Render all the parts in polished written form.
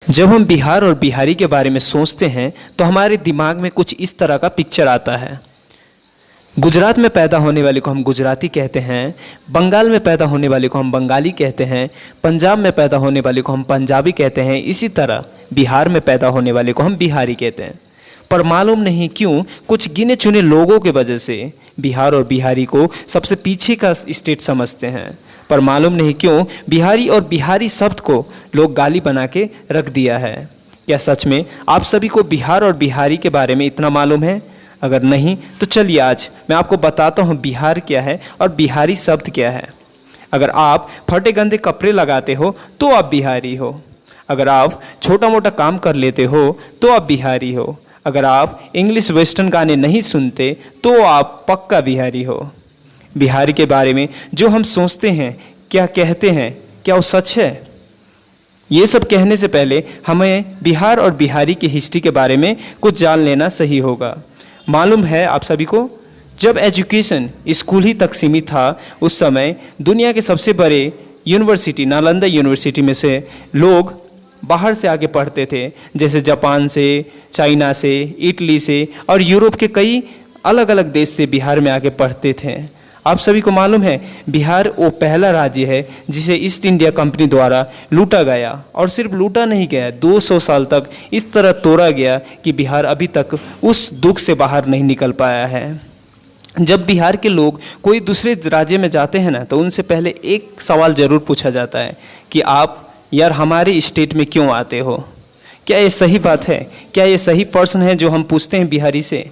जब हम बिहार और बिहारी के बारे में सोचते हैं तो हमारे दिमाग में कुछ इस तरह का पिक्चर आता है। गुजरात में पैदा होने वाले को हम गुजराती कहते हैं, बंगाल में पैदा होने वाले को हम बंगाली कहते हैं, पंजाब में पैदा होने वाले को हम पंजाबी कहते हैं, इसी तरह बिहार में पैदा होने वाले को हम बिहारी कहते हैं। पर मालूम नहीं क्यों कुछ गिने चुने लोगों के वजह से बिहार और बिहारी को सबसे पीछे का स्टेट समझते हैं। पर मालूम नहीं क्यों बिहारी और बिहारी शब्द को लोग गाली बना के रख दिया है। क्या सच में आप सभी को बिहार और बिहारी के बारे में इतना मालूम है? अगर नहीं तो चलिए आज मैं आपको बताता हूँ बिहार क्या है और बिहारी शब्द क्या है। अगर आप फटे गंदे कपड़े लगाते हो तो आप बिहारी हो। अगर आप छोटा मोटा काम कर लेते हो तो आप बिहारी हो। अगर आप इंग्लिश वेस्टर्न गाने नहीं सुनते तो आप पक्का बिहारी हो। बिहार के बारे में जो हम सोचते हैं, क्या कहते हैं, क्या वो सच है? ये सब कहने से पहले हमें बिहार और बिहारी की हिस्ट्री के बारे में कुछ जान लेना सही होगा। मालूम है आप सभी को, जब एजुकेशन स्कूल ही तक सीमित था, उस समय दुनिया के सबसे बड़े यूनिवर्सिटी नालंदा यूनिवर्सिटी में से लोग बाहर से आके पढ़ते थे, जैसे जापान से, चाइना से, इटली से और यूरोप के कई अलग अलग देश से बिहार में आके पढ़ते थे। आप सभी को मालूम है बिहार वो पहला राज्य है जिसे ईस्ट इंडिया कंपनी द्वारा लूटा गया, और सिर्फ लूटा नहीं गया, 200 साल तक इस तरह तोड़ा गया कि बिहार अभी तक उस दुख से बाहर नहीं निकल पाया है। जब बिहार के लोग कोई दूसरे राज्य में जाते हैं ना, तो उनसे पहले एक सवाल ज़रूर पूछा जाता है कि आप यार हमारे स्टेट में क्यों आते हो? क्या ये सही बात है? क्या ये सही प्रश्न है जो हम पूछते हैं बिहारी से?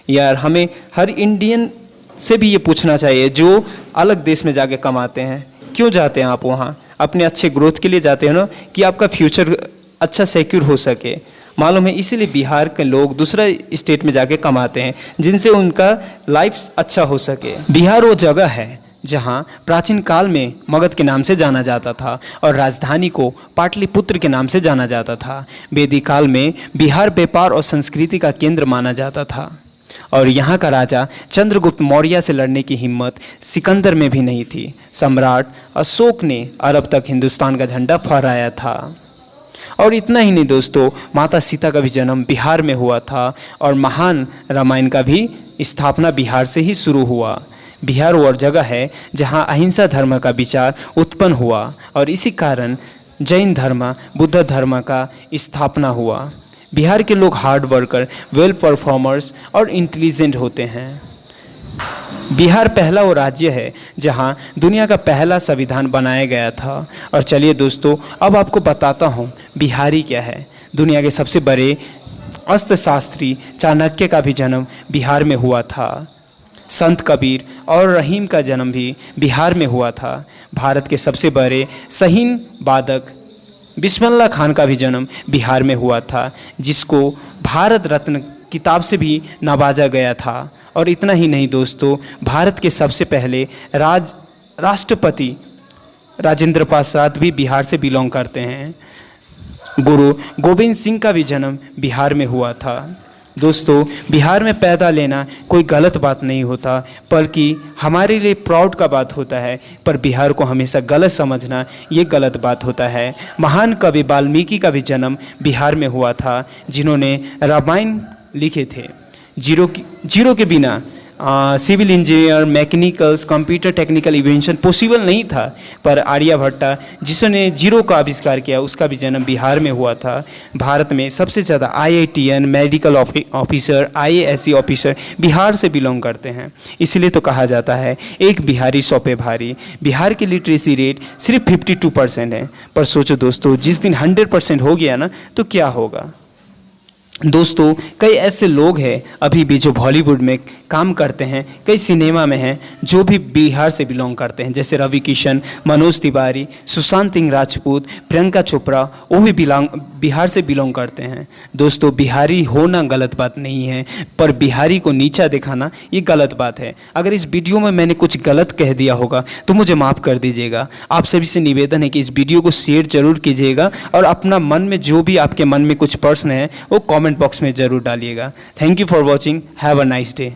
यार हमें हर इंडियन से भी ये पूछना चाहिए जो अलग देश में जाके कमाते हैं। क्यों जाते हैं आप वहाँ? अपने अच्छे ग्रोथ के लिए जाते हैं ना, कि आपका फ्यूचर अच्छा सिक्योर हो सके। मालूम है इसीलिए बिहार के लोग दूसरा स्टेट में जाके कमाते हैं जिनसे उनका लाइफ अच्छा हो सके। बिहार वो जगह है जहाँ प्राचीन काल में मगध के नाम से जाना जाता था और राजधानी को पाटलिपुत्र के नाम से जाना जाता था। वैदिक काल में बिहार व्यापार और संस्कृति का केंद्र माना जाता था और यहाँ का राजा चंद्रगुप्त मौर्य से लड़ने की हिम्मत सिकंदर में भी नहीं थी। सम्राट अशोक ने अरब तक हिंदुस्तान का झंडा फहराया था। और इतना ही नहीं दोस्तों, माता सीता का भी जन्म बिहार में हुआ था और महान रामायण का भी स्थापना बिहार से ही शुरू हुआ। बिहार वो जगह है जहाँ अहिंसा धर्म का विचार उत्पन्न हुआ और इसी कारण जैन धर्म, बुद्ध धर्म का स्थापना हुआ। बिहार के लोग हार्ड वर्कर, वेल परफॉर्मर्स और इंटेलिजेंट होते हैं। बिहार पहला वो राज्य है जहां दुनिया का पहला संविधान बनाया गया था। और चलिए दोस्तों, अब आपको बताता हूं बिहारी क्या है। दुनिया के सबसे बड़े अर्थशास्त्री चाणक्य का भी जन्म बिहार में हुआ था। संत कबीर और रहीम का जन्म भी बिहार में हुआ था। भारत के सबसे बड़े सहीन वादक बिस्मिल्लाह खान का भी जन्म बिहार में हुआ था, जिसको भारत रत्न किताब से भी नवाजा गया था। और इतना ही नहीं दोस्तों, भारत के सबसे पहले राष्ट्रपति राजेंद्र प्रसाद भी बिहार से बिलोंग करते हैं। गुरु गोविंद सिंह का भी जन्म बिहार में हुआ था। दोस्तों, बिहार में पैदा लेना कोई गलत बात नहीं होता, बल्कि हमारे लिए प्राउड का बात होता है। पर बिहार को हमेशा गलत समझना ये गलत बात होता है। महान कवि वाल्मीकि का भी जन्म बिहार में हुआ था, जिन्होंने रामायण लिखे थे। जीरो के बिना civil engineer, mechanicals, computer technical invention possible नहीं था। पर आर्यभट्ट जिसने जीरो का आविष्कार किया, उसका भी जन्म बिहार में हुआ था। भारत में सबसे ज़्यादा IITN, medical officer, IAS officer Bihar से बिलोंग करते हैं। इसलिए तो कहा जाता है एक बिहारी 100 पे भारी। बिहार की लिटरेसी रेट सिर्फ 52% है। पर सोचो दोस्तों, जिस दिन 100% हो गया ना, तो क्या होगा? दोस्तों, कई ऐसे लोग हैं अभी भी जो बॉलीवुड में काम करते हैं, कई सिनेमा में हैं जो भी बिहार से बिलोंग करते हैं, जैसे रवि किशन, मनोज तिवारी, सुशांत सिंह राजपूत, प्रियंका चोपड़ा, वो भी बिहार से बिलोंग करते हैं। दोस्तों, बिहारी होना गलत बात नहीं है, पर बिहारी को नीचा दिखाना ये गलत बात है। अगर इस वीडियो में मैंने कुछ गलत कह दिया होगा तो मुझे माफ़ कर दीजिएगा। आप सभी से निवेदन है कि इस वीडियो को शेयर जरूर कीजिएगा और अपना मन में जो भी आपके मन में कुछ प्रश्न है वो कमेंट बॉक्स में ज़रूर डालिएगा। Thank you for watching. Have a nice day.